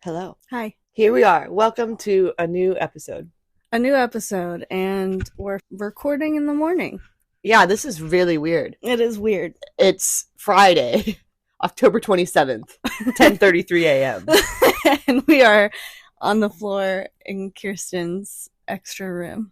Hello. Hi. Here we are. Welcome to a new episode. And we're recording in the morning. Yeah, this is really weird. It is weird. It's Friday, October 27th, 10:33 a.m. And we are on the floor in Kirsten's extra room.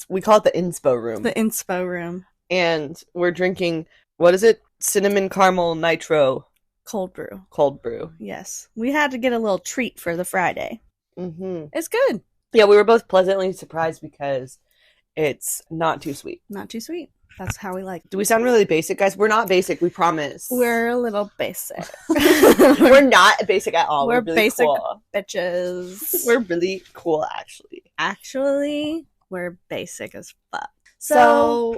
We call it the inspo room. The inspo room. And we're drinking, what is it? Cinnamon caramel nitro Cold brew. cold brew. Yes. We had to get a little treat for the Friday. Mm-hmm. It's good. Yeah, we were both pleasantly surprised because it's not too sweet. Not too sweet. That's how we like it. Do we sound really basic, guys? We're not basic, we promise. We're a little basic. We're not basic at all. We're really basic cool. bitches. We're really cool, actually. Actually, we're basic as fuck. So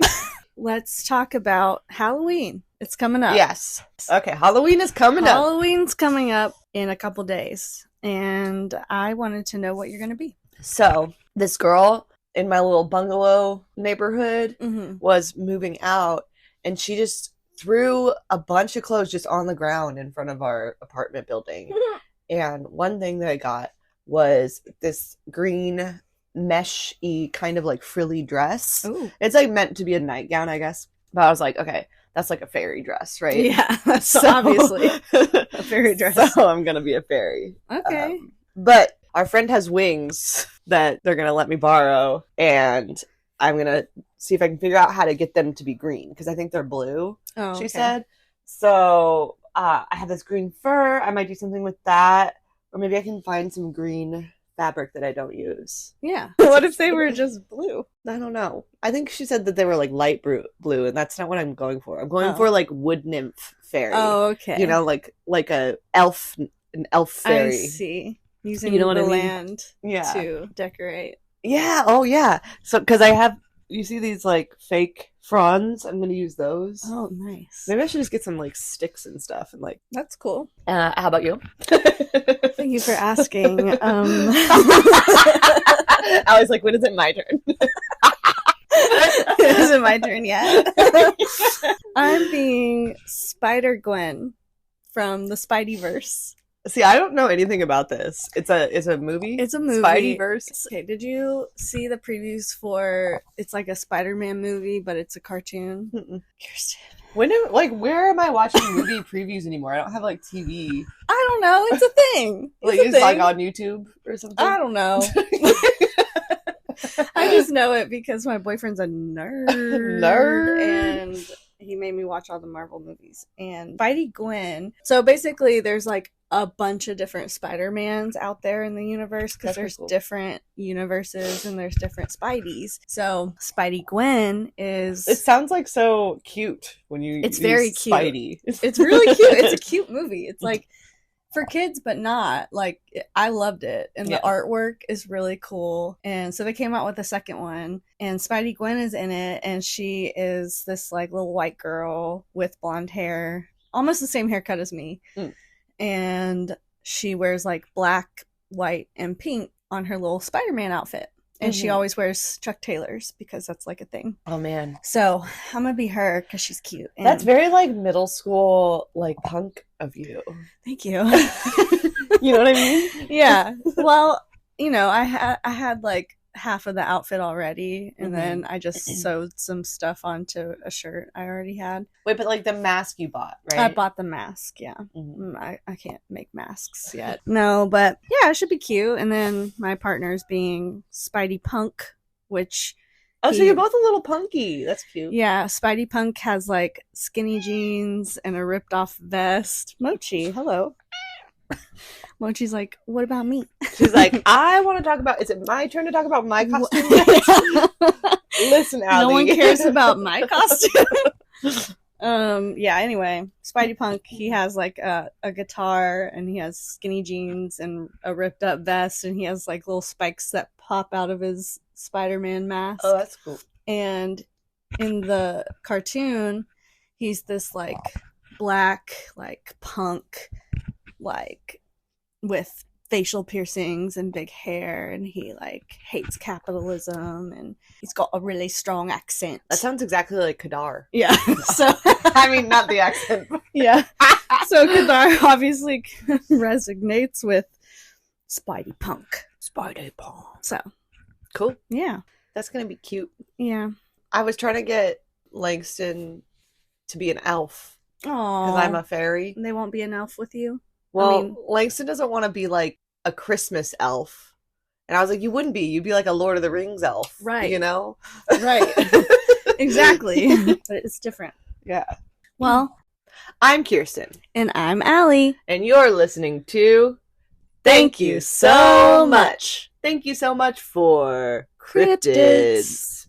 Let's talk about Halloween. It's coming up. yes. Okay, Halloween is coming up. Halloween's coming up in a couple days, and I wanted to know what you're going to be. So, this girl in my little bungalow neighborhood Mm-hmm. was moving out, and she just threw a bunch of clothes just on the ground in front of our apartment building. And one thing that I got was this green mesh-y kind of like frilly dress. Ooh. It's like meant to be a nightgown, I guess. But I was like, okay, that's like a fairy dress, right? Yeah, that's obviously a fairy dress. So I'm going to be a fairy. Okay. But our friend has wings that they're going to let me borrow, and I'm going to see if I can figure out how to get them to be green, because I think they're blue, Oh, she okay. said. So I have this green fur. I might do something with that, or maybe I can find some green fabric that I don't use. Yeah. What if they were just blue? I don't know. I think she said that they were like light blue, and that's not what I'm going for. I'm going Oh. for like wood nymph fairy. Oh, okay. You know, like an elf fairy. I see. Using You know what the I mean? land Yeah. to decorate. Yeah. Oh, yeah. So, because you see these like fake fronds? I'm going to use those. Oh, nice. Maybe I should just get some like sticks and stuff and like. That's cool. How about you? Thank you for asking. I was like, when is it my turn? It isn't my turn yet. I'm being Spider-Gwen from the Spideyverse. See, I don't know anything about this. It's a movie? It's a movie. Spideyverse? Okay, did you see the previews for, it's like a Spider-Man movie, but it's a cartoon? Mm-mm. Kirsten. Where am I watching movie previews anymore? I don't have like TV. I don't know. It's a thing. Like, It's a it's like thing. on YouTube or something? I don't know. I just know it because my boyfriend's a nerd. Nerd. And he made me watch all the Marvel movies. And Spidey-Gwen. So basically, there's like a bunch of different Spider-Mans out there in the universe because That's pretty there's cool. different universes and there's different Spideys. So Spidey-Gwen is... It sounds like so cute when you It's use very cute. Spidey. It's really cute. It's a cute movie. It's like for kids, but not. Like, I loved it. And Yeah. the artwork is really cool. And so they came out with the second one. And Spidey-Gwen is in it. And she is this, like, little white girl with blonde hair. Almost the same haircut as me. Mm. And she wears, like, black, white, and pink on her little Spider-Man outfit. And she Mhm. always wears Chuck Taylors because that's, like, a thing. Oh, man. So I'm going to be her because she's cute. And That's very, like, middle school, like, punk of you. Thank you. You know what I mean? Yeah. Well, you know, I had like half of the outfit already, and Mhm. then I just sewed some stuff onto a shirt I already had. Wait, but, like, the mask you bought, right? I bought the mask, yeah. Mhm. I can't make masks yet. No, but yeah, it should be cute. And then my partner's being Spidey Punk, which, Oh, so you're both a little punky. That's cute. yeah, Spidey Punk has like skinny jeans and a ripped off vest. Mochi, hello. Mochi's like, what about me? She's like, I want to talk about, is it my turn to talk about my costume? Listen, Allie. No one cares about my costume. Yeah, anyway, Spidey Punk, he has like a guitar and he has skinny jeans and a ripped up vest and he has like little spikes that pop out of his Spider-Man mask. Oh, that's cool. And in the cartoon, he's this like black, like punk, like with facial piercings and big hair, and he like hates capitalism and he's got a really strong accent. That sounds exactly like Kadar. Yeah. So I mean, not the accent. yeah. So Kadar obviously resonates with Spidey Punk. Spidey Punk. So, cool. Yeah. That's going to be cute. Yeah. I was trying to get Langston to be an elf. Because I'm a fairy. They won't be an elf with you? Well, Langston doesn't want to be like a Christmas elf. And I was like, you wouldn't be. You'd be like a Lord of the Rings elf. Right. You know? Right. Exactly. But it's different. Yeah. Well, I'm Kirsten. And I'm Allie. And you're listening to Thank You So Much. Thank you so much for Cryptids.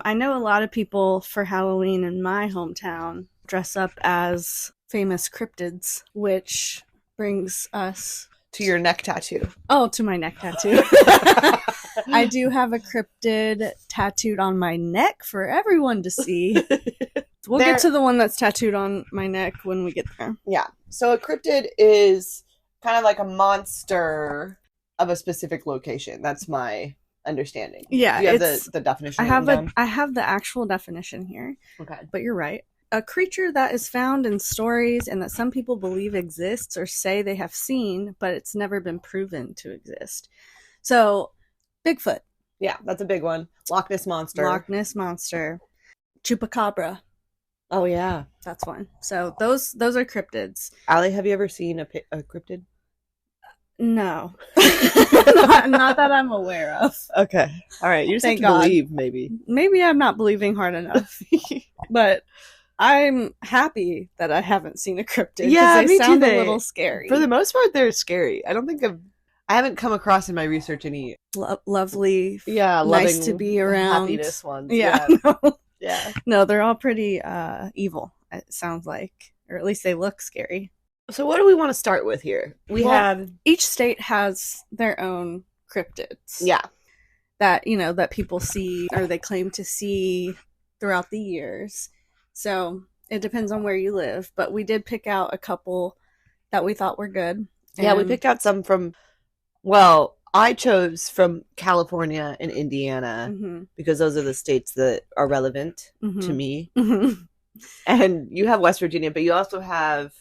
I know a lot of people for Halloween in my hometown dress up as famous cryptids, which brings us to your neck tattoo. Oh, to my neck tattoo. I do have a cryptid tattooed on my neck for everyone to see. We'll get to the one that's tattooed on my neck when we get there. Yeah. So a cryptid is kind of like a monster of a specific location. That's my understanding. Yeah. Do you have the definition? I have the actual definition here. Okay. But you're right. A creature that is found in stories and that some people believe exists or say they have seen, but it's never been proven to exist. So, Bigfoot. Yeah, that's a big one. Loch Ness Monster. Loch Ness Monster. Chupacabra. Oh, yeah. That's one. So, those are cryptids. Allie, have you ever seen a cryptid? No. not that I'm aware of. Okay. All right. You just have to believe, maybe. Maybe I'm not believing hard enough. But I'm happy that I haven't seen a cryptid. Yeah, they sound a little scary. For the most part, they're scary. I don't think I haven't come across in my research any lovely, nice loving, to be around, happiness ones. Yeah, yeah. No, they're all pretty evil. It sounds like, or at least they look scary. So, what do we want to start with here? Each state has their own cryptids. Yeah, that people see or they claim to see throughout the years. So it depends on where you live, but we did pick out a couple that we thought were good. Yeah, we picked out some from, I chose from California and Indiana because those are the states that are relevant to me. And you have West Virginia, but you also have...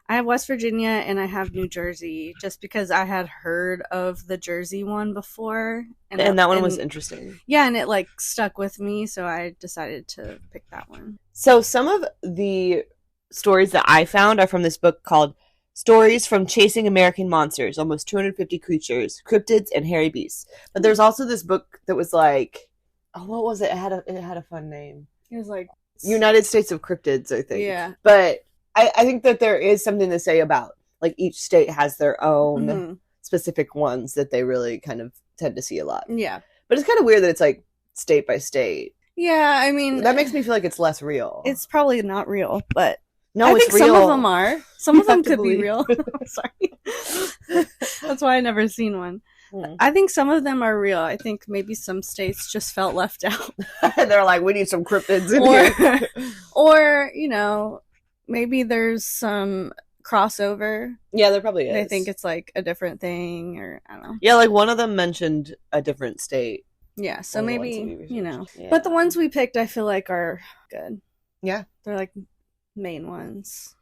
I have West Virginia and I have New Jersey just because I had heard of the Jersey one before. And that one was interesting. Yeah, and it stuck with me, so I decided to pick that one. So some of the stories that I found are from this book called Stories from Chasing American Monsters, Almost 250 Creatures, Cryptids, and Hairy Beasts. But there's also this book that was like, what was it? It had a fun name. It was like... United States of Cryptids, I think. Yeah. But I think that there is something to say about, each state has their own specific ones that they really kind of tend to see a lot. Yeah. But it's kind of weird that it's, state by state. Yeah, I mean... That makes me feel like it's less real. It's probably not real, but... No, I it's think real. Some of them are. Some of them could be real. Sorry. That's why I never seen one. I think some of them are real. I think maybe some states just felt left out. They're like, we need some cryptids in here. Or, maybe there's some crossover. Yeah, there probably is. They think it's a different thing, or I don't know. Yeah, one of them mentioned a different state. Yeah, so maybe, Yeah. But the ones we picked, I feel like are good. Yeah. They're main ones.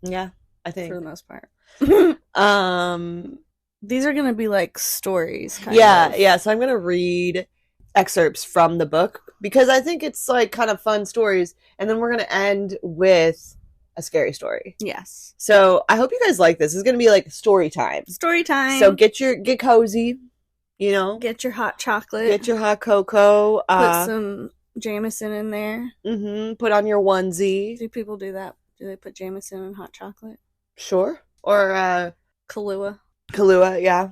Yeah, I think. For the most part. These are going to be stories, kind of. Yeah, so I'm going to read excerpts from the book because I think it's kind of fun stories, and then we're going to end with a scary story. Yes. So I hope you guys like this. It's going to be story time. Story time. So get cozy, Get your hot chocolate. Get your hot cocoa. Put some Jameson in there. Put on your onesie. Do people do that? Do they put Jameson in hot chocolate? Sure. Or Kahlua, yeah.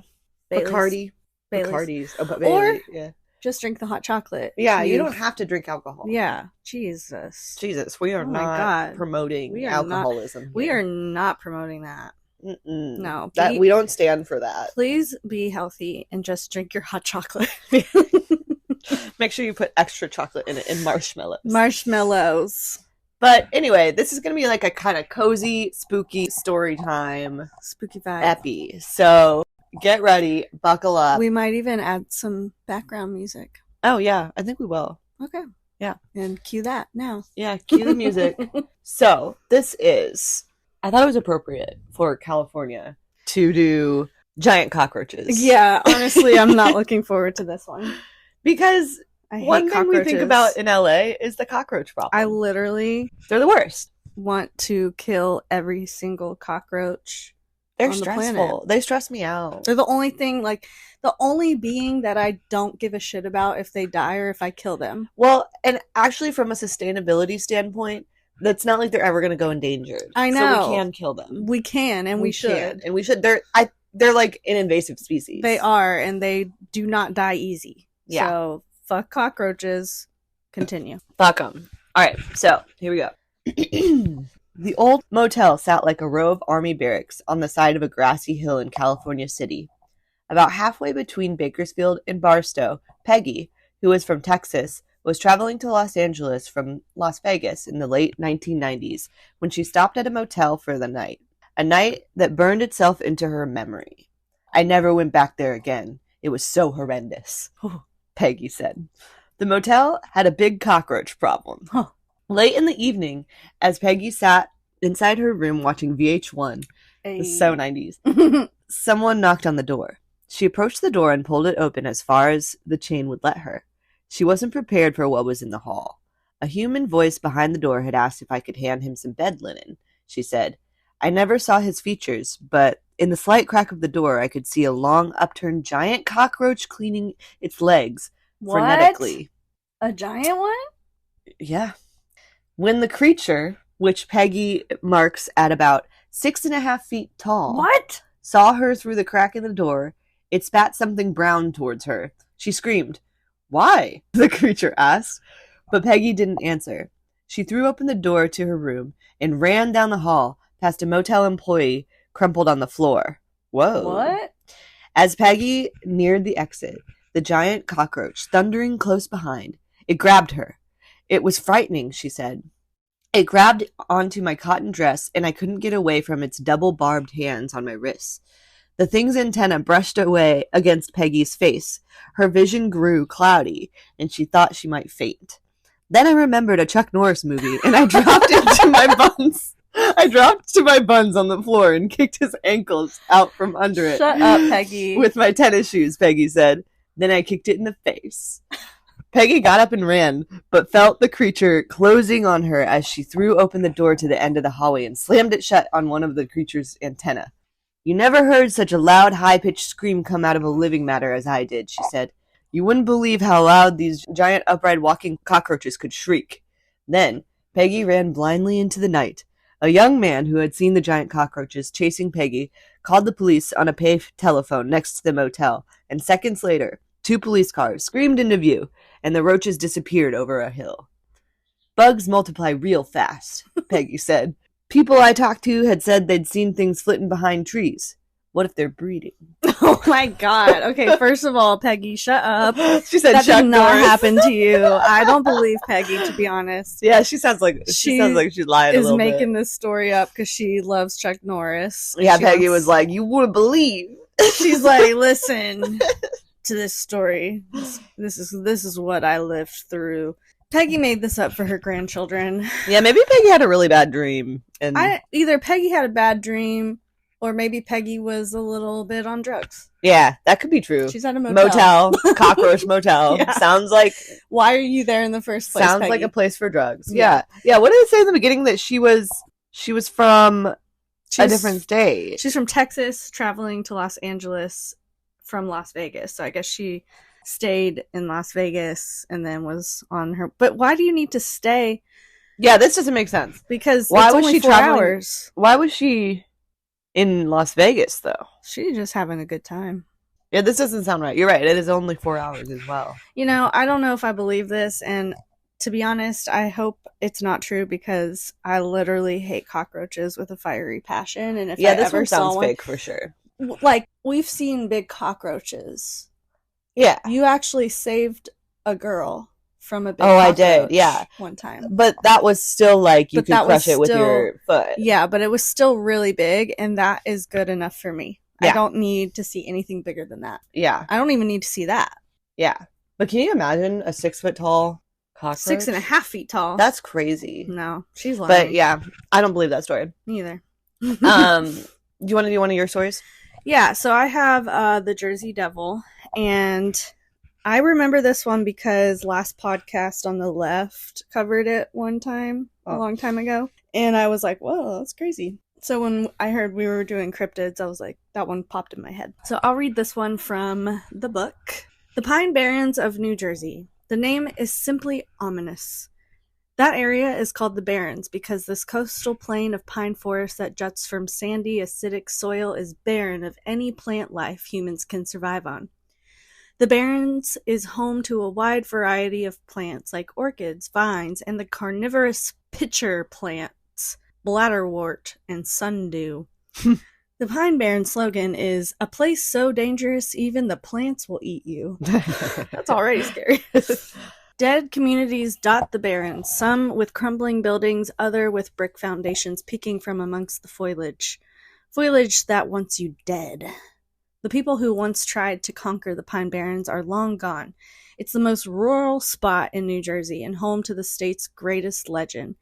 Baileys. Bacardi's. Oh, but Bailey, yeah. Just drink the hot chocolate. Yeah, you don't have to drink alcohol. Yeah. Jesus, we are not promoting alcoholism. We are not promoting that. Mm-mm. No. We don't stand for that. Please be healthy and just drink your hot chocolate. Make sure you put extra chocolate in it and marshmallows. Marshmallows. But anyway, this is going to be a kind of cozy, spooky story time. Spooky vibe. Epi. So get ready. Buckle up. We might even add some background music. Oh, yeah. I think we will. Okay. Yeah. And cue that now. Yeah, cue the music. So, I thought it was appropriate for California to do giant cockroaches. Yeah, honestly, I'm not looking forward to this one. Because I hate one thing we think cockroaches. about in LA is the cockroach problem. I literally They're the worst. want to kill every single cockroach. They're on the stressful. planet. They stress me out. They're the only thing, like, the only being that I don't give a shit about if they die or if I kill them. Well, and actually from a sustainability standpoint, that's not like they're ever going to go endangered. I know. So we can kill them. We can, and we should. And we should. They're like an invasive species. They are, and they do not die easy. Yeah. So, fuck cockroaches. Continue. Fuck them. All right, so here we go. The old motel sat like a row of army barracks on the side of a grassy hill in California City. About halfway between Bakersfield and Barstow, Peggy, who was from Texas, was traveling to Los Angeles from Las Vegas in the late 1990s when she stopped at a motel for the night. A night that burned itself into her memory. I never went back there again. It was so horrendous, Peggy said. The motel had a big cockroach problem. Late in the evening, as Peggy sat inside her room watching VH1, it was so 90s, someone knocked on the door. She approached the door and pulled it open as far as the chain would let her. She wasn't prepared for what was in the hall. A human voice behind the door had asked if I could hand him some bed linen, she said. I never saw his features, but in the slight crack of the door I could see a long, upturned giant cockroach cleaning its legs frenetically. A giant one? Yeah. When the creature, which Peggy marks at about 6.5 feet tall, saw her through the crack in the door, it spat something brown towards her. She screamed. Why? The creature asked, but Peggy didn't answer. She threw open the door to her room and ran down the hall past a motel employee crumpled on the floor. Whoa. What? As Peggy neared the exit, the giant cockroach, thundering close behind, it grabbed her. It was frightening, she said. It grabbed onto my cotton dress, and I couldn't get away from its double-barbed hands on my wrists. The thing's antenna brushed away against Peggy's face. Her vision grew cloudy, and she thought she might faint. Then I remembered a Chuck Norris movie, and I dropped into my buns. I dropped to my buns on the floor and kicked his ankles out from under it. Shut up, Peggy. With my tennis shoes, Peggy said. Then I kicked it in the face. Peggy got up and ran, but felt the creature closing on her as she threw open the door to the end of the hallway and slammed it shut on one of the creature's antennae. You never heard such a loud, high-pitched scream come out of a living matter as I did, she said. You wouldn't believe how loud these giant upright walking cockroaches could shriek. Then, Peggy ran blindly into the night. A young man who had seen the giant cockroaches chasing Peggy called the police on a pay telephone next to the motel, and seconds later, 2 police cars screamed into view, and the roaches disappeared over a hill. Bugs multiply real fast, Peggy said. People I talked to had said they'd seen things flitting behind trees. What if they're breeding? Oh my god. Okay, first of all, Peggy, shut up. She said that Chuck did not Norris. happen to you. I don't believe Peggy, to be honest. Yeah, she sounds like she's lying a little bit. Is making this story up because she loves Chuck Norris. Yeah, Peggy was like, you wouldn't believe. She's like, listen to this story. This is what I lived through. Peggy made this up for her grandchildren. Yeah, maybe Peggy had a really bad dream. And either Peggy had a bad dream, or maybe Peggy was a little bit on drugs. Yeah, that could be true. She's at a motel. Cockroach motel. Yeah. Sounds like... Why are you there in the first place, Sounds Peggy? like a place for drugs. Yeah. What did it say in the beginning that she was from a different state? She's from Texas, traveling to Los Angeles from Las Vegas. So I guess she stayed in Las Vegas and then was on her... But why do you need to stay? Yeah, this doesn't make sense. Because why it's was only she 4 traveling? hours. Why was she in Las Vegas, though? She's just having a good time. Yeah, this doesn't sound right. You're right. It is only 4 hours as well. You know, I don't know if I believe this, and to be honest, I hope it's not true because I literally hate cockroaches with a fiery passion. And if I this ever one sounds saw one, fake for sure. Like, we've seen big cockroaches. Yeah. You actually saved a girl from a big I cockroach. did, yeah. One time. But that was still like you could crush it with your foot. Yeah, but it was still really big, and that is good enough for me. Yeah. I don't need to see anything bigger than that. Yeah. I don't even need to see that. Yeah. But can you imagine a 6 foot tall Cockroach? 6.5 feet tall. That's crazy. No, she's lying. But yeah, I don't believe that story. Neither. Do you want to do one of your stories? Yeah, so I have the Jersey Devil, and I remember this one because last podcast on the left covered it one time, a long time ago, and I was like, whoa, that's crazy. So when I heard we were doing cryptids, I was like, that one popped in my head. So I'll read this one from the book. The Pine Barrens of New Jersey. The name is simply ominous. That area is called the Barrens because this coastal plain of pine forest that juts from sandy, acidic soil is barren of any plant life humans can survive on. The Barrens is home to a wide variety of plants like orchids, vines, and the carnivorous pitcher plants, bladderwort, and sundew. The Pine Barren slogan is, "A place so dangerous even the plants will eat you." That's already scary. Dead communities dot the barrens, some with crumbling buildings, other with brick foundations peeking from amongst the foliage. Foliage that wants you dead. The people who once tried to conquer the Pine Barrens are long gone. It's the most rural spot in New Jersey and home to the state's greatest legend.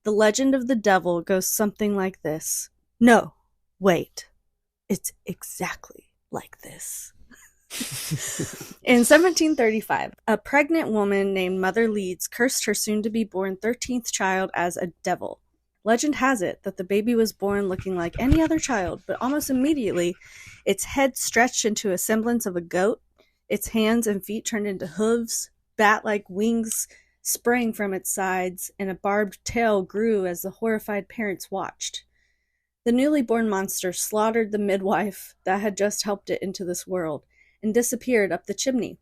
The legend of the devil goes something like this. No, wait. It's exactly like this. In 1735, a pregnant woman named Mother Leeds cursed her soon-to-be-born 13th child as a devil. Legend has it that the baby was born looking like any other child, but almost immediately, its head stretched into a semblance of a goat, its hands and feet turned into hooves, bat-like wings sprang from its sides, and a barbed tail grew as the horrified parents watched. The newly born monster slaughtered the midwife that had just helped it into this world, and disappeared up the chimney.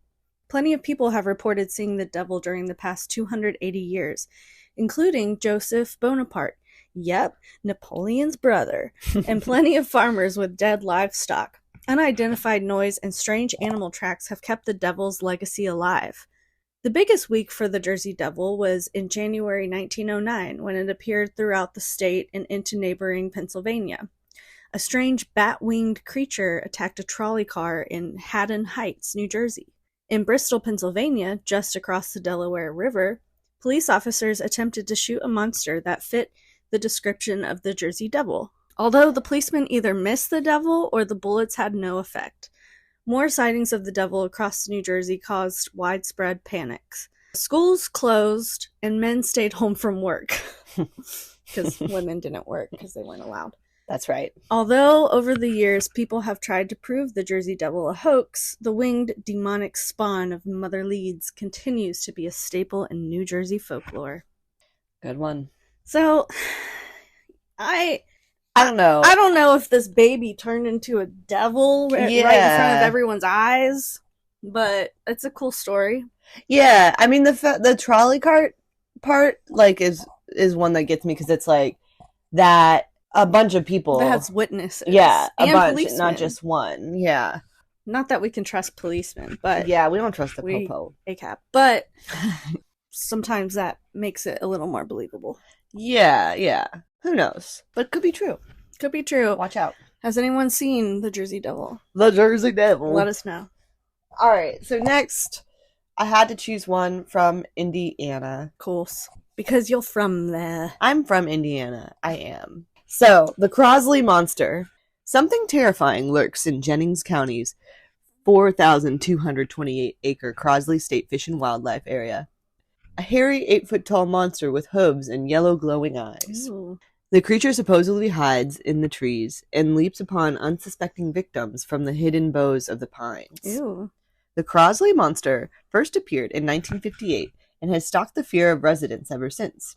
Plenty of people have reported seeing the devil during the past 280 years, including Joseph Bonaparte, yep, Napoleon's brother, and plenty of farmers with dead livestock. Unidentified noise and strange animal tracks have kept the devil's legacy alive. The biggest week for the Jersey Devil was in January 1909, when it appeared throughout the state and into neighboring Pennsylvania. A strange bat-winged creature attacked a trolley car in Haddon Heights, New Jersey. In Bristol, Pennsylvania, just across the Delaware River, police officers attempted to shoot a monster that fit the description of the Jersey Devil, although the policemen either missed the devil or the bullets had no effect. More sightings of the devil across New Jersey caused widespread panics. Schools closed, and men stayed home from work, because women didn't work because they weren't allowed. That's right. Although, over the years, people have tried to prove the Jersey Devil a hoax, the winged demonic spawn of Mother Leeds continues to be a staple in New Jersey folklore. Good one. So, I don't know. I don't know if this baby turned into a devil right in front of everyone's eyes, but it's a cool story. Yeah, I mean, the trolley cart part, like, is one that gets me, because it's like that. A bunch of people. That has witnesses. Yeah, a bunch, policemen. not just one. Yeah. Not that we can trust policemen, but... Yeah, we don't trust the popo. ACAB. But sometimes that makes it a little more believable. Yeah. Who knows? But could be true. Could be true. Watch out. Has anyone seen the Jersey Devil? The Jersey Devil. Let us know. Alright, so next, I had to choose one from Indiana. Of course. Because you're from there. I'm from Indiana. I am. So, the Crosley Monster. Something terrifying lurks in Jennings County's 4,228-acre Crosley State Fish and Wildlife Area. A hairy 8-foot-tall monster with hooves and yellow glowing eyes. Ooh. The creature supposedly hides in the trees and leaps upon unsuspecting victims from the hidden boughs of the pines. Ew. The Crosley Monster first appeared in 1958 and has stalked the fear of residents ever since.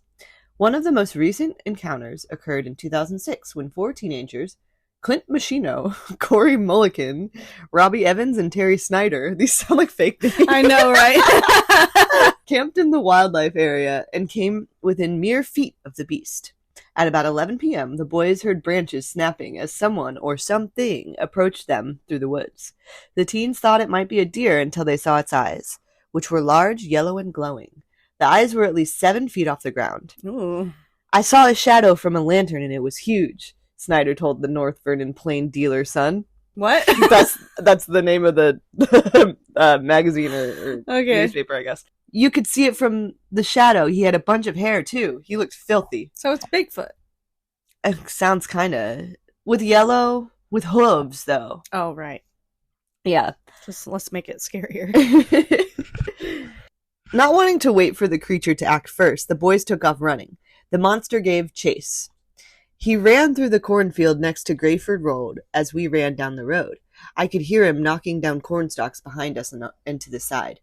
One of the most recent encounters occurred in 2006 when 4 teenagers, Clint Machino, Corey Mulligan, Robbie Evans, and Terry Snyder, these sound like fake names. I know, right? Camped in the wildlife area and came within mere feet of the beast. At about 11 p.m., the boys heard branches snapping as someone or something approached them through the woods. The teens thought it might be a deer until they saw its eyes, which were large, yellow, and glowing. The eyes were at least 7 feet off the ground. Ooh. I saw a shadow from a lantern and it was huge, Snyder told the North Vernon Plain Dealer Sun. What? That's the name of the magazine or okay. newspaper, I guess. You could see it from the shadow. He had a bunch of hair, too. He looked filthy. So it's Bigfoot. It sounds kind of... With yellow, with hooves, though. Oh, right. Yeah. Just let's make it scarier. Not wanting to wait for the creature to act first, the boys took off running. The monster gave chase. He ran through the cornfield next to Grayford Road as we ran down the road. I could hear him knocking down corn stalks behind us and to the side,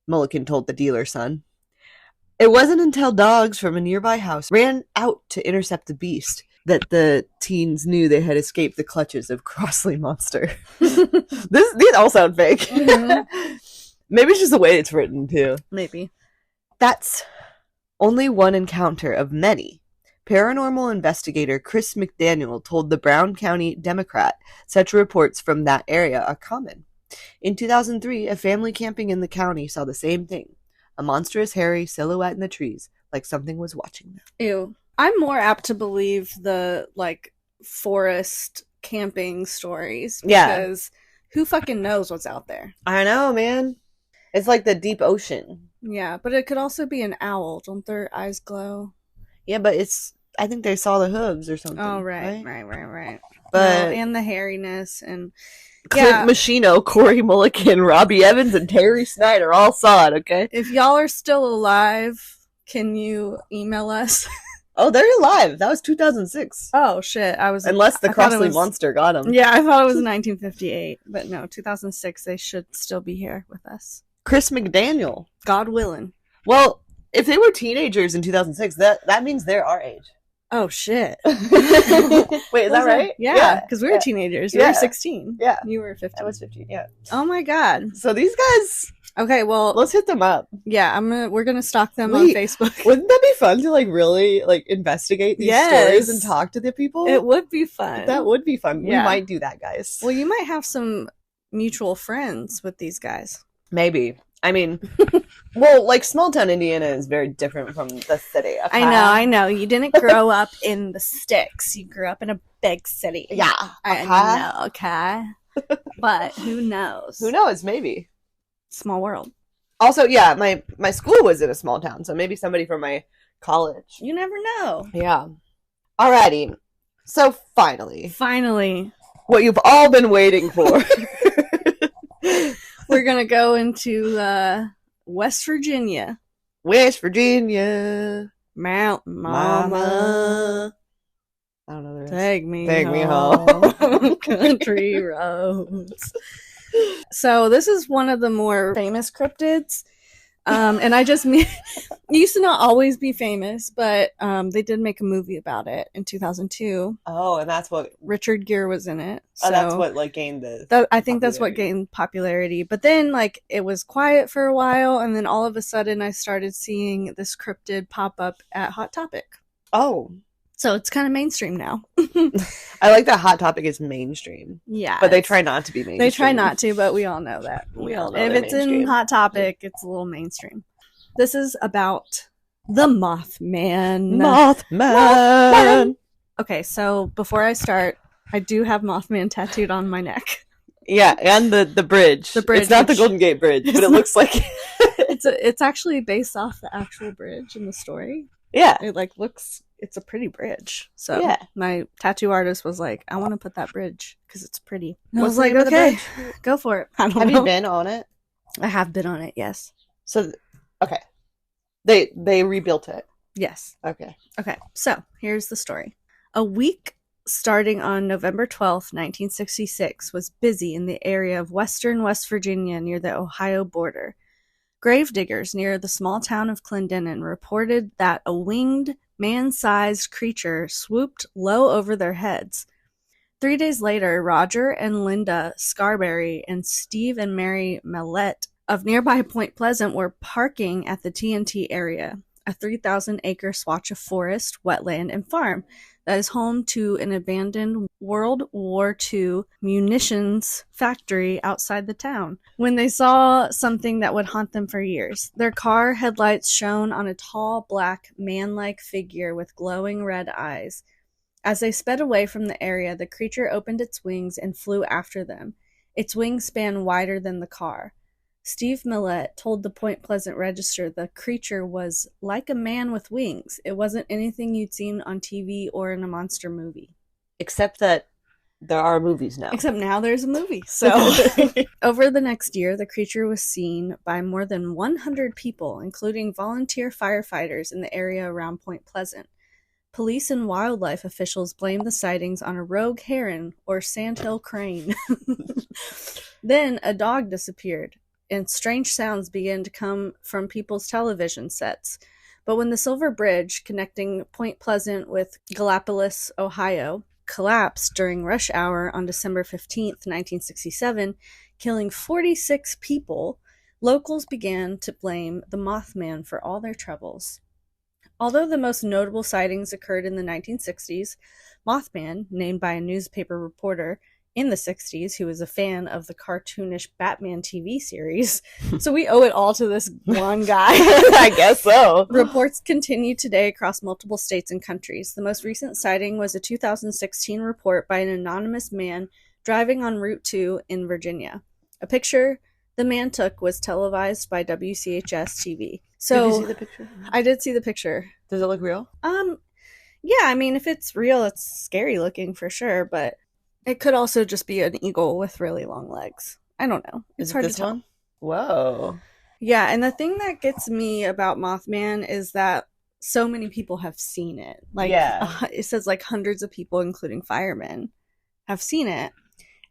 Mulligan told the dealer's son. It wasn't until dogs from a nearby house ran out to intercept the beast that the teens knew they had escaped the clutches of Crossley Monster. These all sound fake. Mm-hmm. Maybe it's just the way it's written, too. Maybe. That's only one encounter of many. Paranormal investigator Chris McDaniel told the Brown County Democrat such reports from that area are common. In 2003, a family camping in the county saw the same thing. A monstrous, hairy silhouette in the trees, like something was watching them. Ew. I'm more apt to believe the, forest camping stories. Because who fucking knows what's out there? I know, man. It's like the deep ocean. Yeah, but it could also be an owl. Don't their eyes glow? Yeah, but I think they saw the hooves or something. Oh, right. But and the hairiness and... Clint Machino, Corey Mulligan, Robbie Evans, and Terry Snyder all saw it, okay? If y'all are still alive, can you email us? Oh, they're alive. That was 2006. Oh, shit. Unless the Crossley Monster got them. Yeah, I thought it was 1958. But no, 2006, they should still be here with us. Chris McDaniel. God willing. Well, if they were teenagers in 2006, that means they're our age. Oh, shit. Wait, is that right? Yeah, because we were teenagers. We were 16. Yeah. You were 15. I was 15, yeah. Oh, my God. So these guys... Okay, well... Let's hit them up. Yeah, we're gonna stalk them on Facebook. Wouldn't that be fun to, really, investigate these stories and talk to the people? It would be fun. That would be fun. Yeah. We might do that, guys. Well, you might have some mutual friends with these guys. Maybe. I mean... Well, small town Indiana is very different from the city. Okay? I know. You didn't grow up in the sticks. You grew up in a big city. Yeah. I know, okay? But who knows? Who knows? Maybe. Small world. Also, yeah, my school was in a small town, so maybe somebody from my college. You never know. Yeah. Alrighty. So, finally. What you've all been waiting for. We're gonna go into, West Virginia. Mountain Mama. I don't know the rest. Take me home. Country roads. So this is one of the more famous cryptids. And I just mean, it used to not always be famous, but they did make a movie about it in 2002. Oh, and that's what Richard Gere was in it. So that's what gained the. I think that's what gained popularity. But then it was quiet for a while, and then all of a sudden I started seeing this cryptid pop up at Hot Topic. Oh. So it's kind of mainstream now. I like that Hot Topic is mainstream. Yeah. But they try not to be mainstream. They try not to, but we all know that. We all know if it's mainstream. In Hot Topic, it's a little mainstream. This is about the Mothman. Mothman! Okay, so before I start, I do have Mothman tattooed on my neck. Yeah, and the bridge. The bridge. It's not the Golden Gate Bridge, but it looks like... It's actually based off the actual bridge in the story. Yeah. It it's a pretty bridge. So my tattoo artist was like, I want to put that bridge because it's pretty. And I was like, okay, go for it. Have you been on it? I have been on it, yes. So, okay. They rebuilt it. Yes. Okay. Okay, so here's the story. A week starting on November 12th, 1966 was busy in the area of western West Virginia near the Ohio border. Gravediggers near the small town of Clendenin reported that a winged, man-sized creature swooped low over their heads. 3 days later, Roger and Linda Scarberry and Steve and Mary Mellette of nearby Point Pleasant were parking at the TNT area, a 3,000-acre swatch of forest, wetland, and farm that is home to an abandoned World War II munitions factory outside the town, when they saw something that would haunt them for years. Their car headlights shone on a tall, black, man-like figure with glowing red eyes. As they sped away from the area, the creature opened its wings and flew after them. Its wingspan wider than the car. Steve Millett told the Point Pleasant Register the creature was like a man with wings. It wasn't anything you'd seen on TV or in a monster movie. Except that there are movies now. Except now there's a movie. So, over the next year, the creature was seen by more than 100 people, including volunteer firefighters in the area around Point Pleasant. Police and wildlife officials blamed the sightings on a rogue heron or sandhill crane. Then a dog disappeared, and strange sounds began to come from people's television sets. But when the Silver Bridge connecting Point Pleasant with Gallipolis, Ohio, collapsed during rush hour on December 15th, 1967, killing 46 people, locals began to blame the Mothman for all their troubles. Although the most notable sightings occurred in the 1960s, Mothman, named by a newspaper reporter in the 60s who was a fan of the cartoonish Batman TV series, so we owe it all to this one guy. I guess so. Reports continue today across multiple states and countries. The most recent sighting was a 2016 report by an anonymous man driving on Route 2 in Virginia. A picture the man took was televised by WCHS TV. So, did you see the picture? I did see the picture. Does it look real? Yeah, I mean, if it's real, it's scary looking for sure, but it could also just be an eagle with really long legs. I don't know. It's hard to tell. One? Whoa. Yeah, and the thing that gets me about Mothman is that so many people have seen it. Like, it says like hundreds of people, including firemen, have seen it.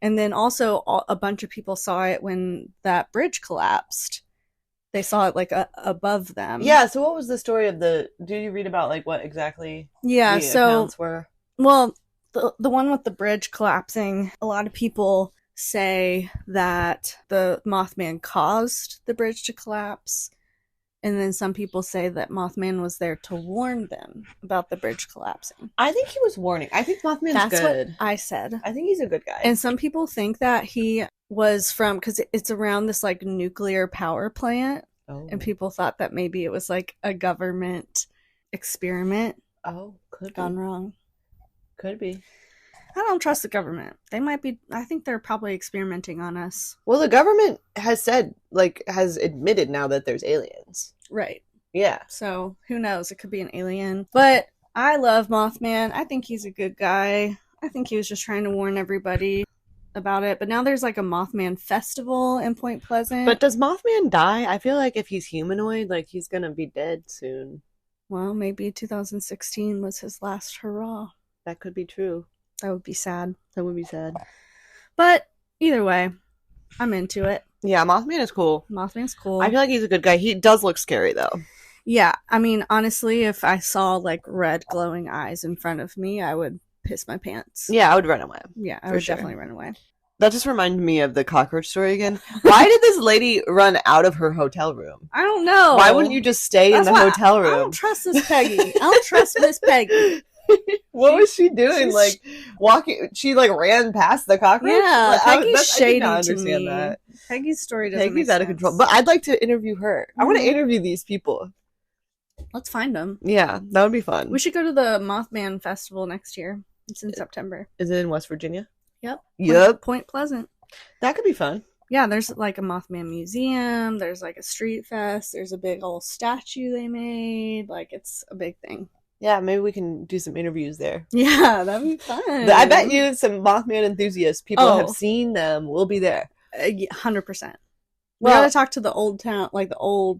And then also a bunch of people saw it when that bridge collapsed. They saw it like above them. Yeah, so what was the story of did you read about like what exactly the accounts were? Well, the one with the bridge collapsing, a lot of people say that the Mothman caused the bridge to collapse. And then some people say that Mothman was there to warn them about the bridge collapsing. I think he was warning. I think Mothman's good. That's what I said. I think he's a good guy. And some people think that he was from, because it's around this like nuclear power plant. Oh. And people thought that maybe it was like a government experiment. Oh, could gone be. Wrong. Could be. I don't trust the government. They might be, I think they're probably experimenting on us. Well, the government has has admitted now that there's aliens. Right. Yeah. So, who knows? It could be an alien. But I love Mothman. I think he's a good guy. I think he was just trying to warn everybody about it. But now there's like a Mothman festival in Point Pleasant. But does Mothman die? I feel like if he's humanoid, like he's gonna be dead soon. Well, maybe 2016 was his last hurrah. That could be true. That would be sad. That would be sad. But either way, I'm into it. Yeah, Mothman is cool. Mothman's cool. I feel like he's a good guy. He does look scary though. Yeah, I mean, honestly, if I saw like red glowing eyes in front of me, I would piss my pants. Yeah, I would run away. Yeah, I would definitely run away. That just reminded me of the cockroach story again. Why did this lady run out of her hotel room? I don't know. Why wouldn't you just stay in the hotel room? I don't trust this Peggy. I don't trust Miss Peggy. What was she doing? Like walking? She like ran past the cockroach. Yeah, Peggy's shady I to me. that. Peggy's story doesn't. Peggy's out of control. But I'd like to interview her. I want to interview these people. Let's find them. Yeah, that would be fun. We should go to the Mothman Festival next year. It's in September. Is it in West Virginia? Yep. Point Pleasant. That could be fun. Yeah, there's like a Mothman museum. There's like a street fest. There's a big old statue they made. Like, it's a big thing. Yeah, maybe we can do some interviews there. Yeah, that'd be fun. I bet you some Mothman enthusiasts, people have seen them, will be there. 100%. We gotta talk to the old town, like the old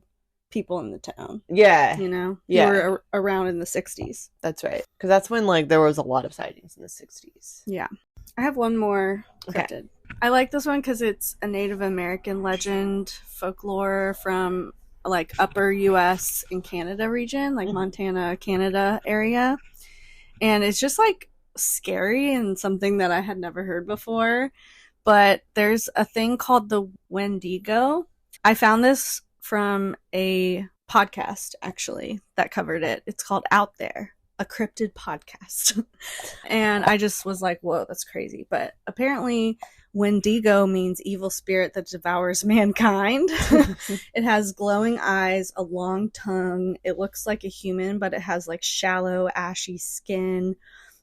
people in the town. Yeah. You know? Yeah. Who were around in the 60s. That's right. Because that's when like there was a lot of sightings in the 60s. Yeah. I have one more cryptid. Okay. I like this one because it's a Native American legend, folklore from like upper US and Canada region, like Montana, Canada area. And it's just like scary and something that I had never heard before. But there's a thing called the Wendigo. I found this from a podcast, actually, that covered it. It's called Out There, a cryptid podcast. And I just was like, whoa, that's crazy. But apparently Wendigo means evil spirit that devours mankind. It has glowing eyes, a long tongue. It looks like a human, but it has like shallow, ashy skin,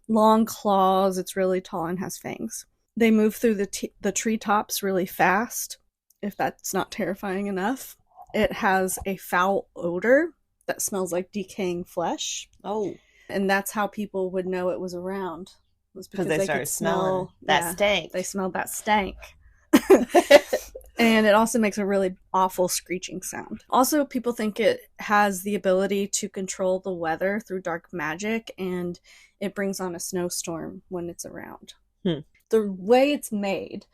long claws. It's really tall and has fangs. They move through the treetops really fast. if that's not terrifying enough. It has a foul odor that smells like decaying flesh. Oh. And that's how people would know it was around. Was because they started smelling that stank. They smelled that stank. And it also makes a really awful screeching sound. Also, people think it has the ability to control the weather through dark magic, and it brings on a snowstorm when it's around. The way it's made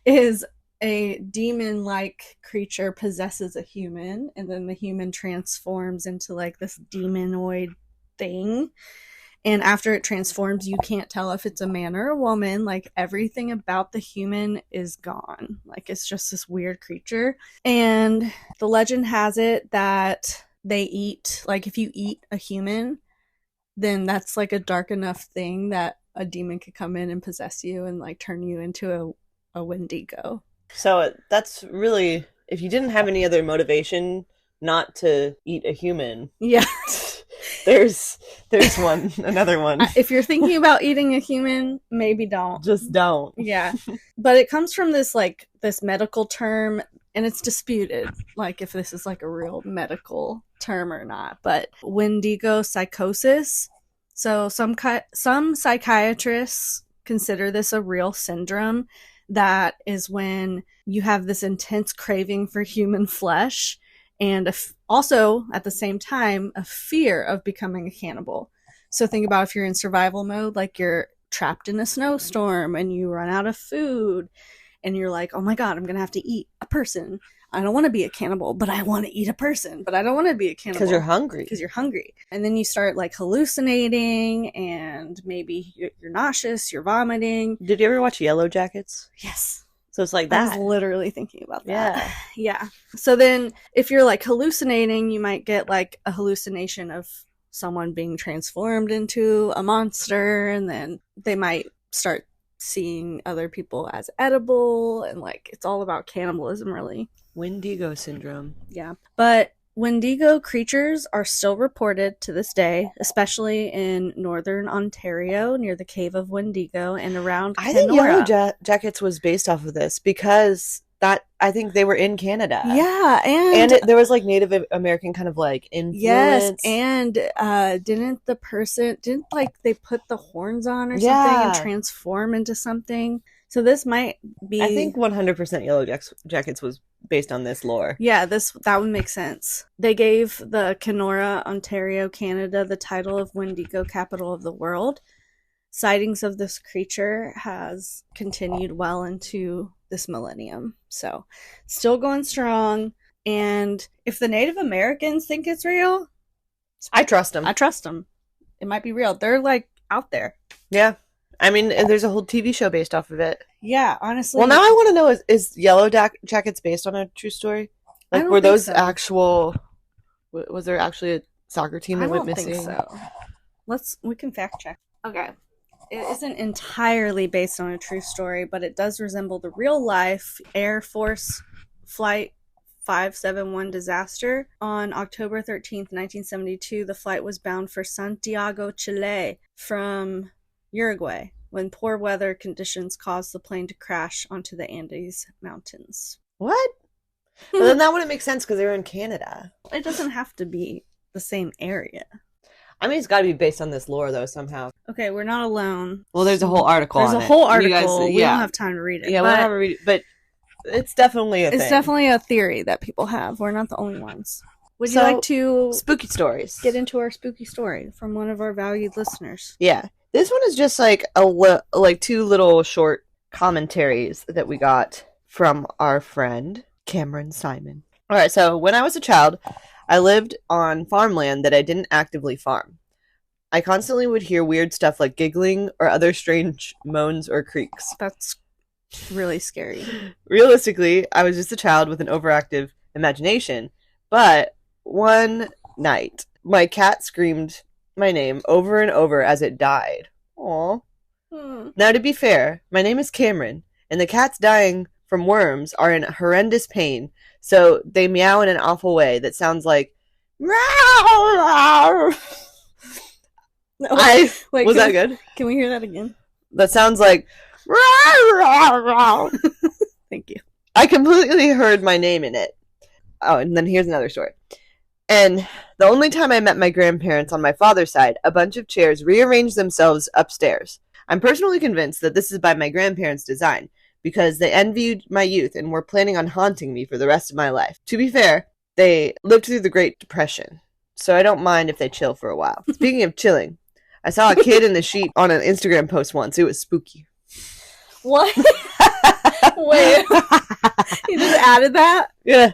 is a demon-like creature possesses a human, and then the human transforms into like this demonoid thing. And after it transforms, you can't tell if it's a man or a woman. Like, everything about the human is gone. Like, it's just this weird creature. And the legend has it that they eat, like, if you eat a human, then that's like a dark enough thing that a demon could come in and possess you and like turn you into a Wendigo. So that's really, if you didn't have any other motivation not to eat a human. Yeah. There's another one. If you're thinking about eating a human, maybe don't. Just don't. Yeah. But it comes from this medical term, and it's disputed, like, if this is like a real medical term or not. But Wendigo psychosis. So some psychiatrists consider this a real syndrome that is when you have this intense craving for human flesh, and also, at the same time, a fear of becoming a cannibal. So think about if you're in survival mode, like you're trapped in a snowstorm and you run out of food, and you're like, oh my god, I'm going to have to eat a person. I don't want to be a cannibal, but I want to eat a person. But I don't want to be a cannibal. Because you're hungry. Because you're hungry. And then you start, like, hallucinating, and maybe you're nauseous, you're vomiting. Did you ever watch Yellow Jackets? Yes. So it's like that. I was literally thinking about that. Yeah. So then if you're like hallucinating, you might get like a hallucination of someone being transformed into a monster, and then they might start seeing other people as edible, and like it's all about cannibalism, really. Wendigo syndrome. Yeah. But Wendigo creatures are still reported to this day, especially in northern Ontario near the Cave of Wendigo and around Kenora. I think Yellow Jackets was based off of this because I think they were in Canada. Yeah, and there was like Native American kind of like influence. Yes, and didn't they put the horns on or something and transform into something? So this might be. I think 100% Yellow Jackets was based on this lore. Yeah, that would make sense. They gave the Kenora, Ontario, Canada, the title of Wendigo capital of the world. Sightings of this creature has continued well into this millennium. So, still going strong. And if the Native Americans think it's real, I trust them. I trust them. It might be real. They're like out there. Yeah. I mean, and there's a whole TV show based off of it. Yeah, honestly. Well, now I want to know, is Yellow Jackets based on a true story? Like, were those actual... Was there actually a soccer team that went missing? I don't think so. We can fact check. Okay. It isn't entirely based on a true story, but it does resemble the real-life Air Force Flight 571 disaster. On October 13th, 1972, the flight was bound for Santiago, Chile, from Uruguay, when poor weather conditions caused the plane to crash onto the Andes Mountains. What? Well, then that wouldn't make sense because they were in Canada. It doesn't have to be the same area. I mean, it's got to be based on this lore, though, somehow. Okay, we're not alone. Well, there's a whole article on it. There's a whole article. We don't have time to read it. Yeah, we don't have to read it, but it's definitely a thing. It's definitely a theory that people have. We're not the only ones. Would you like to... Spooky stories. Get into our spooky story from one of our valued listeners. Yeah. This one is just like two little short commentaries that we got from our friend, Cameron Simon. All right, so when I was a child, I lived on farmland that I didn't actively farm. I constantly would hear weird stuff like giggling or other strange moans or creaks. That's really scary. Realistically, I was just a child with an overactive imagination, but one night, my cat screamed my name over and over as it died. Aww. Now, to be fair, my name is Cameron, and the cats dying from worms are in horrendous pain, so they meow in an awful way that sounds like meow. Wait, was that good? Can we hear that again? That sounds like Thank you. I completely heard my name in it. Oh, and then here's another story. And the only time I met my grandparents on my father's side, a bunch of chairs rearranged themselves upstairs. I'm personally convinced that this is by my grandparents' design, because they envied my youth and were planning on haunting me for the rest of my life. To be fair, they lived through the Great Depression, so I don't mind if they chill for a while. Speaking of chilling, I saw a kid in the sheet on an Instagram post once. It was spooky. What? Wait. You just added that? Yeah.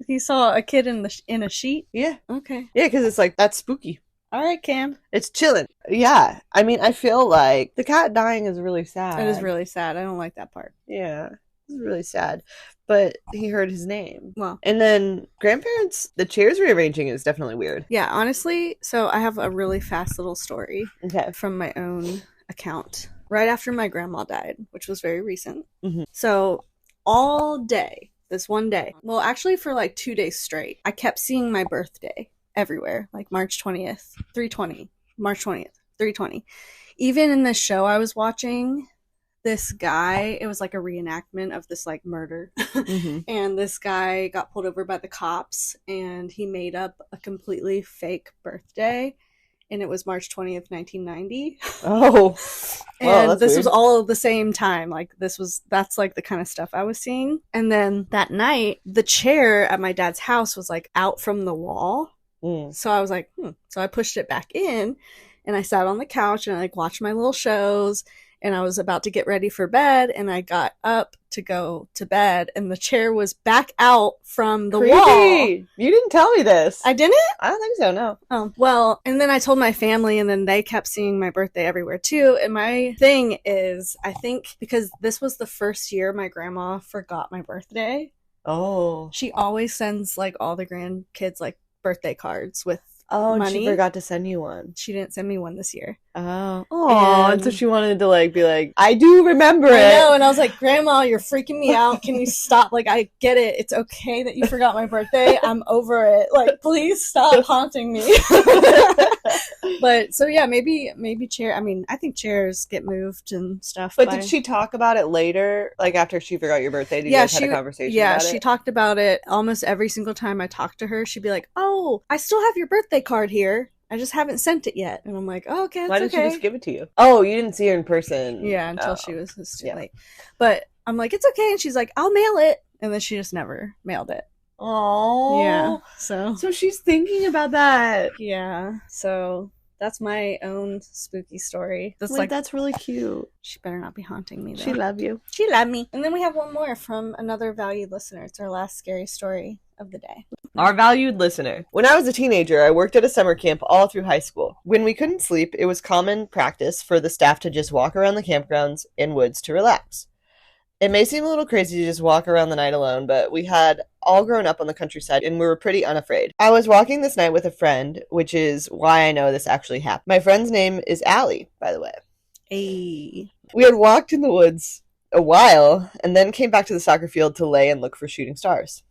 He saw a kid in a sheet? Yeah. Okay. Yeah, because it's like, that's spooky. All right, Cam. It's chilling. Yeah. I mean, I feel like the cat dying is really sad. It is really sad. I don't like that part. Yeah. It's really sad. But he heard his name. Well. And then grandparents, the chairs rearranging is definitely weird. Yeah, honestly, so I have a really fast little story from my own account. Right after my grandma died, which was very recent. Mm-hmm. So all day, this one day, well, actually for like 2 days straight, I kept seeing my birthday everywhere, like March 20th, 320, March 20th, 320. Even in this show I was watching, this guy, it was like a reenactment of this like murder. Mm-hmm. And this guy got pulled over by the cops and he made up a completely fake birthday. And it was March 20th, 1990. Oh. And this weird. was all at the same time. Like, that's like the kind of stuff I was seeing. And then that night, the chair at my dad's house was like out from the wall. Mm. So I was like, So I pushed it back in and I sat on the couch and I like watched my little shows. And I was about to get ready for bed and I got up to go to bed and the chair was back out from the wall. You didn't tell me this. I didn't? I don't think so, no. Oh, well, and then I told my family and then they kept seeing my birthday everywhere too. And my thing is, I think because this was the first year my grandma forgot my birthday. Oh. She always sends like all the grandkids like birthday cards with money. She forgot to send you one. She didn't send me one this year. Oh, and so she wanted to like be like, I do remember it. I know, and I was like, Grandma, you're freaking me out. Can you stop? Like, I get it. It's okay that you forgot my birthday. I'm over it. Like, please stop haunting me. But so yeah, maybe chair. I mean, I think chairs get moved and stuff. But did she talk about it later? Like after she forgot your birthday? Did you guys have a conversation? Yeah, about she it? talked about it almost every single time I talked to her. She'd be like, "Oh, I still have your birthday card here. I just haven't sent it yet." And I'm like, "Oh, okay, that's Why didn't okay." she just give it to you? Oh, you didn't see her in person. Yeah, until she was too late. But I'm like, "It's okay," and she's like, "I'll mail it," and then she just never mailed it. Oh, yeah. So she's thinking about that. Yeah. So that's my own spooky story. That's That's really cute. She better not be haunting me, though. She love you. She love me. And then we have one more from another valued listener. It's our last scary story of the day. Our valued listener. When I was a teenager, I worked at a summer camp all through high school. When we couldn't sleep, it was common practice for the staff to just walk around the campgrounds and woods to relax. It may seem a little crazy to just walk around the night alone, but we had all grown up on the countryside and we were pretty unafraid. I was walking this night with a friend, which is why I know this actually happened. My friend's name is Allie, by the way. Hey. We had walked in the woods a while and then came back to the soccer field to lay and look for shooting stars.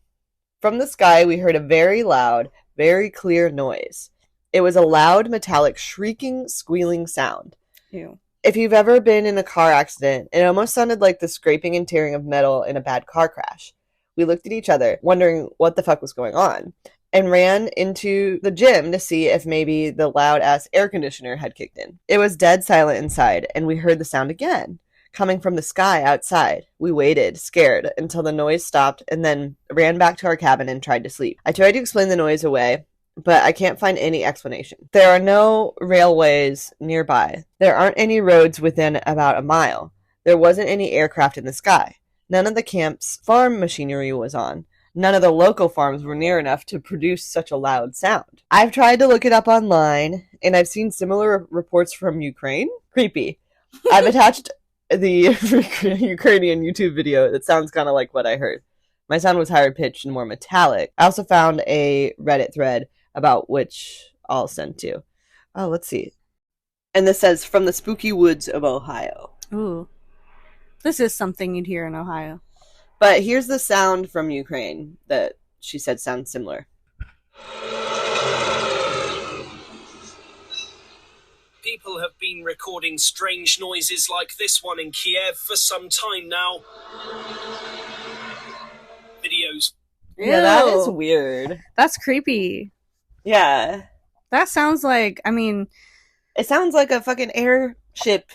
From the sky, we heard a very loud, very clear noise. It was a loud, metallic, shrieking, squealing sound. Ew. If you've ever been in a car accident, it almost sounded like the scraping and tearing of metal in a bad car crash. We looked at each other, wondering what the fuck was going on, and ran into the gym to see if maybe the loud-ass air conditioner had kicked in. It was dead silent inside, and we heard the sound again, coming from the sky outside. We waited, scared, until the noise stopped, and then ran back to our cabin and tried to sleep. I tried to explain the noise away, but I can't find any explanation. There are no railways nearby. There aren't any roads within about a mile. There wasn't any aircraft in the sky. None of the camp's farm machinery was on. None of the local farms were near enough to produce such a loud sound. I've tried to look it up online, and I've seen similar reports from Ukraine. Creepy. I've attached the Ukrainian YouTube video that sounds kind of like what I heard. My sound was higher pitched and more metallic. I also found a Reddit thread about which I'll send to. Oh, let's see. And this says, from the spooky woods of Ohio. Ooh. This is something you'd hear in Ohio. But here's the sound from Ukraine that she said sounds similar. People have been recording strange noises like this one in Kiev for some time now. Yeah, that is Ew. weird. That's creepy. Yeah. That sounds like, I mean, It sounds like a fucking airship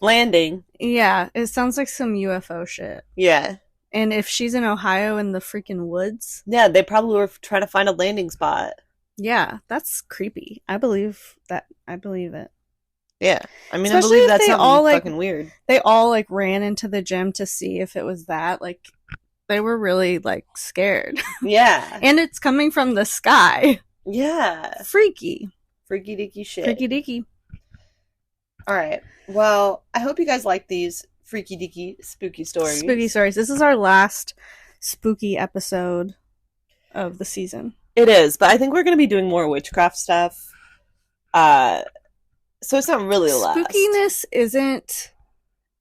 landing. yeah, it sounds like some UFO shit. Yeah. And if she's in Ohio in the freaking woods, Yeah, they probably were trying to find a landing spot. yeah, that's creepy. I believe that. I believe it. Yeah. I mean, Especially I if believe that's they something all, like- fucking weird. They all like ran into the gym to see if it was that. Like, they were really like scared. Yeah. And it's coming from the sky. Yeah. Freaky. Freaky deaky shit. Freaky deaky. All right. Well, I hope you guys like these freaky deaky spooky stories. Spooky stories. This is our last spooky episode of the season. It is, but I think we're going to be doing more witchcraft stuff. So it's not really last. Spookiness isn't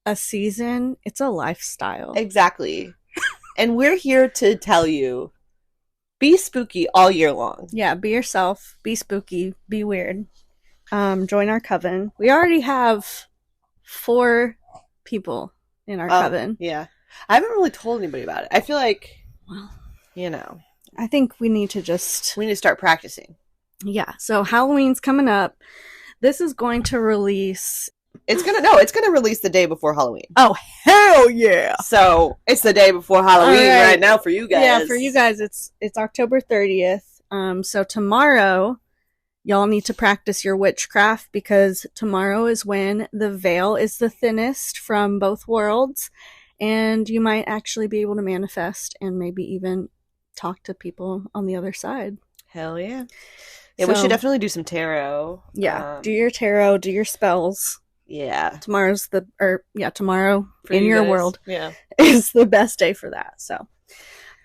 a season, it's a lifestyle. Exactly. And we're here to tell you, be spooky all year long. Yeah, be yourself, be spooky, be weird. Join our coven. We already have 4 people in our coven. Yeah. I haven't really told anybody about it. I feel like, Well, you know, I think we need to just... we need to start practicing. Yeah, so Halloween's coming up. This is going to release... It's gonna release the day before Halloween. Oh, hell yeah! So it's the day before Halloween All right. right now for you guys. Yeah, for you guys, it's October 30th. So tomorrow, y'all need to practice your witchcraft because tomorrow is when the veil is the thinnest from both worlds, and you might actually be able to manifest and maybe even talk to people on the other side. Hell yeah. Yeah, we So- should definitely do some tarot. Yeah, do your tarot, do your spells. Yeah. Tomorrow For in you your guys. world Yeah. is the best day for that. So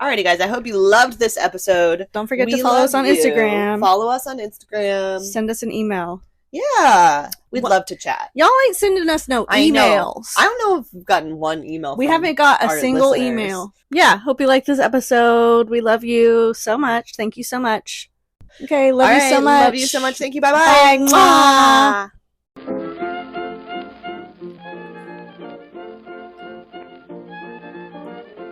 Alrighty, guys. I hope you loved this episode. don't forget We to follow us love on you. Instagram. Follow us on Instagram. Send us an email. Yeah. We'd What- love to chat. Y'all ain't sending us no I know. emails. I don't know if we've gotten one email. We from haven't got a our single listeners. email. Yeah, hope you like this episode. We love you so much. Thank you so much. Okay, love All you right, so much. Love you so much. Thank you. Bye-bye. Bye. Mwah.